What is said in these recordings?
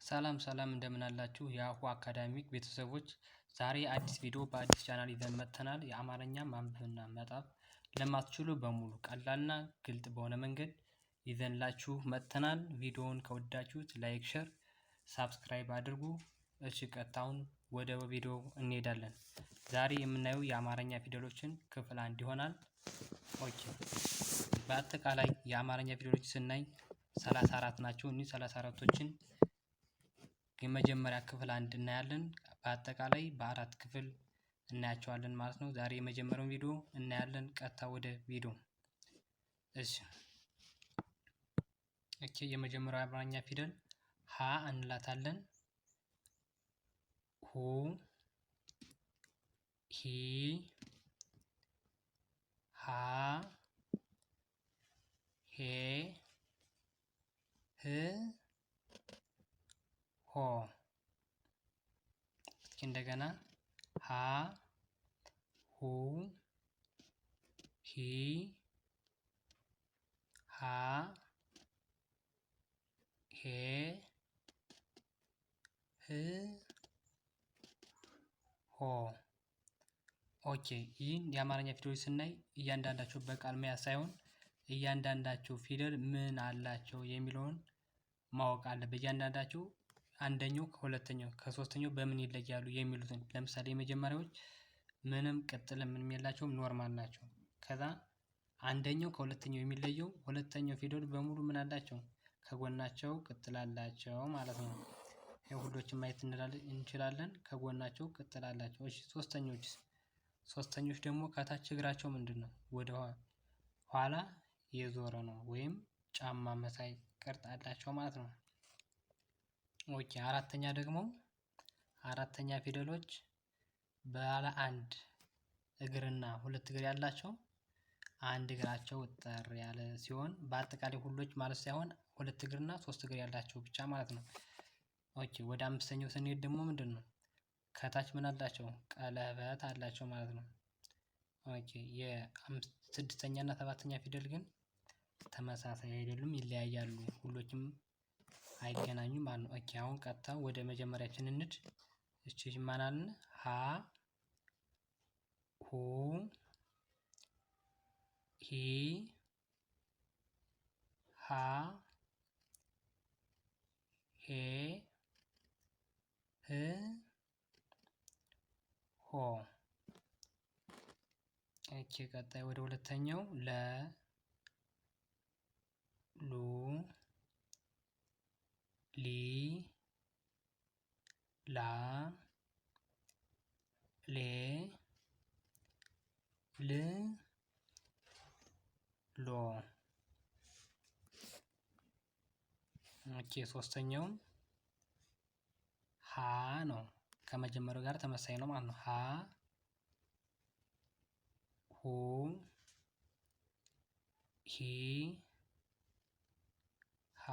ሰላም እንደምን አላችሁ የአሁ አካዳሚክ ቤተሰቦች። ዛሬ አዲስ ቪዲዮ በአዲስ ቻናል ይዘን መጥተናል። የአማርኛ ማንበብና መጻፍ ለማትችሉ በሙሉ ቀላልና ግልጽ በሆነ መንገድ ይዘንላችሁ መጥተናል። ቪዲዮውን ከወዳችሁት ላይክ፣ ሼር፣ ሳብስክራይብ አድርጉ። እሺ ቀጥታውን ወደ ቪዲዮ እንሄዳለን። ዛሬ የምናየው የአማርኛ ፊደሎችን ክፍል 1 ይሆናል። ኦኬ በአጠቃላይ የአማርኛ ፊደሎች ስናይ 34 ናቸው። እነዚህ 34ቶችን የመጀመሪያ ክፍል 1 እናያለን። በአጠቃላይ በ4 ክፍል እናያቸዋለን ማለት ነው። ዛሬ የመጀመሪያውን ቪዲዮ እናያለን። ቀጥታ ወደ ቪዲዮ። እሺ የመጀመሪያው የአማርኛ ፊደል ሀ እንላታለን። ሁ፣ ሂ፣ ሃ፣ ሄ፣ ህ፣ ሆ። እስኪ እንደገና ሀ፣ ሁ፣ ሂ፣ ሃ፣ ሄ፣ ህ፣ ሆ። ኦኬ ይህን የአማርኛ ፊደሎች ስናይ እያንዳንዳቸው በቃል መያዝ ሳይሆን እያንዳንዳቸው ፊደል ምን አላቸው የሚለውን ማወቅ አለበት። እያንዳንዳቸው አንደኛው ከሁለተኛው ከሶስተኛው በምን ይለያሉ የሚሉትን ለምሳሌ የመጀመሪያዎች ምንም ቅጥል ምንም የላቸውም፣ ኖርማል ናቸው። ከዛ አንደኛው ከሁለተኛው የሚለየው ሁለተኛው ፊደል በሙሉ ምን አላቸው? ከጎናቸው ቅጥል አላቸው ማለት ነው። ሁሎችም ማየት እንችላለን። ከጎናቸው ቅጥል አላቸው። እሺ ሶስተኞች ደግሞ ከታች እግራቸው ምንድነው? ወደ ኋላ የዞረ ነው ወይም ጫማ መሳይ ቅርጽ አላቸው ማለት ነው። ኦኬ አራተኛ ፊደሎች ባለ አንድ እግርና ሁለት እግር ያላቸው አንድ እግራቸው እጠር ያለ ሲሆን በአጠቃላይ ሁሎች ማለት ሳይሆን ሁለት እግርና ሶስት እግር ያላቸው ብቻ ማለት ነው። ኦኬ ወደ አምስተኛው ስንሄድ ደግሞ ምንድነው? ከታች ምን አላቸው? ቀለበት አላቸው ማለት ነው። ኦኬ ስድስተኛ እና ሰባተኛ ፊደል ግን ተመሳሳይ አይደሉም፣ ይለያያሉ። ሁሎችም አይገናኙም ማለት ነው። ኦኬ አሁን ቀጥታ ወደ መጀመሪያችን እንሂድ። እቺ ማን አለን? ሀ፣ ሁ፣ ሂ፣ ሃ፣ ሄ፣ ህ፣ ሆ። እቺ ቀጣይ ወደ ሁለተኛው ለ፣ ሉ፣ ሊ፣ ላ፣ ሌ፣ ል፣ ሎ። ኦኬ ሶስተኛው ሀ ነው። ከመጀመሪያው ጋር ተመሳሳይ ነው ማለት ነው። ሀ፣ ሁ፣ ሂ፣ ሃ፣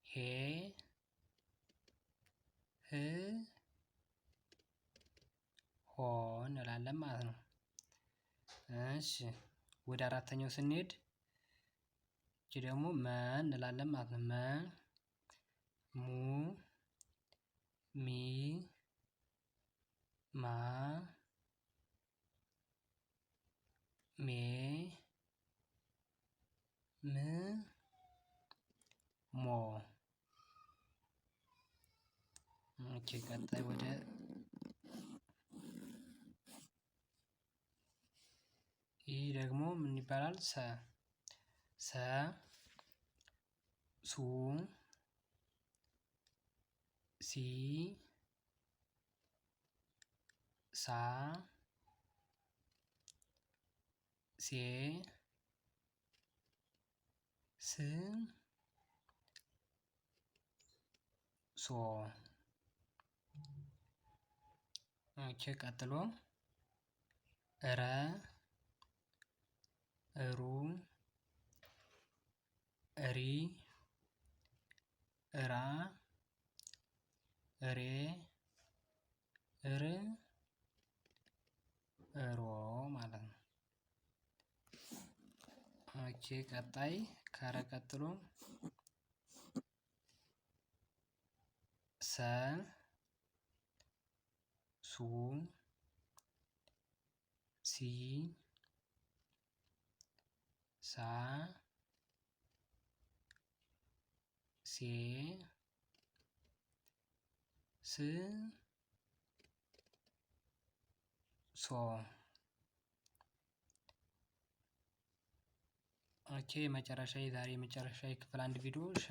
ሄ፣ ህ፣ ሆ እንላለን ማለት ነው። እሺ ወደ አራተኛው ስንሄድ እቺ ደግሞ መ እንላለን ማለት ነው። መ፣ ሙ፣ ሚ፣ ማ፣ ሜ፣ ም፣ ሞ። ኦኬ ቀጣይ ወደ ይህ ደግሞ ምን ይባላል? ሰ፣ ሱ፣ ሲ፣ ሳ፣ ሴ፣ ስ፣ ሶ። ኦኬ ቀጥሎ እረ፣ እሩ፣ እሪ፣ እራ፣ እሬ፣ እር፣ እሮ ማለት ነው። ኦኬ ቀጣይ ከረ ቀጥሎ ሱ ሲ ሳ ሴ ስ ሶ። ኦኬ መጨረሻ የዛሬ መጨረሻ የክፍል 1 ቪዲዮ ሸ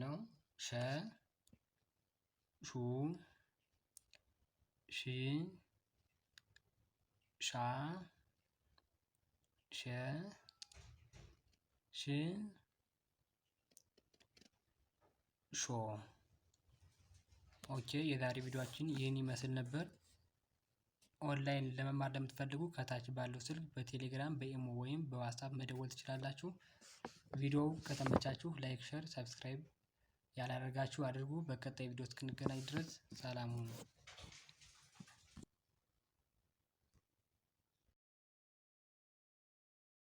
ነው። ሸ ሹ ሺ ሻ ሸ ሽ ሾ። ኦኬ የዛሬ ቪዲዮአችን ይህን ይመስል ነበር። ኦንላይን ለመማር ለምትፈልጉ ከታች ባለው ስልክ በቴሌግራም በኢሞ ወይም በዋትስአፕ መደወል ትችላላችሁ። ቪዲዮው ከተመቻችሁ ላይክ፣ ሼር፣ ሰብስክራይብ ያላደረጋችሁ አድርጉ። በቀጣይ ቪዲዮ እስክንገናኝ ድረስ ሰላም ሁኑ።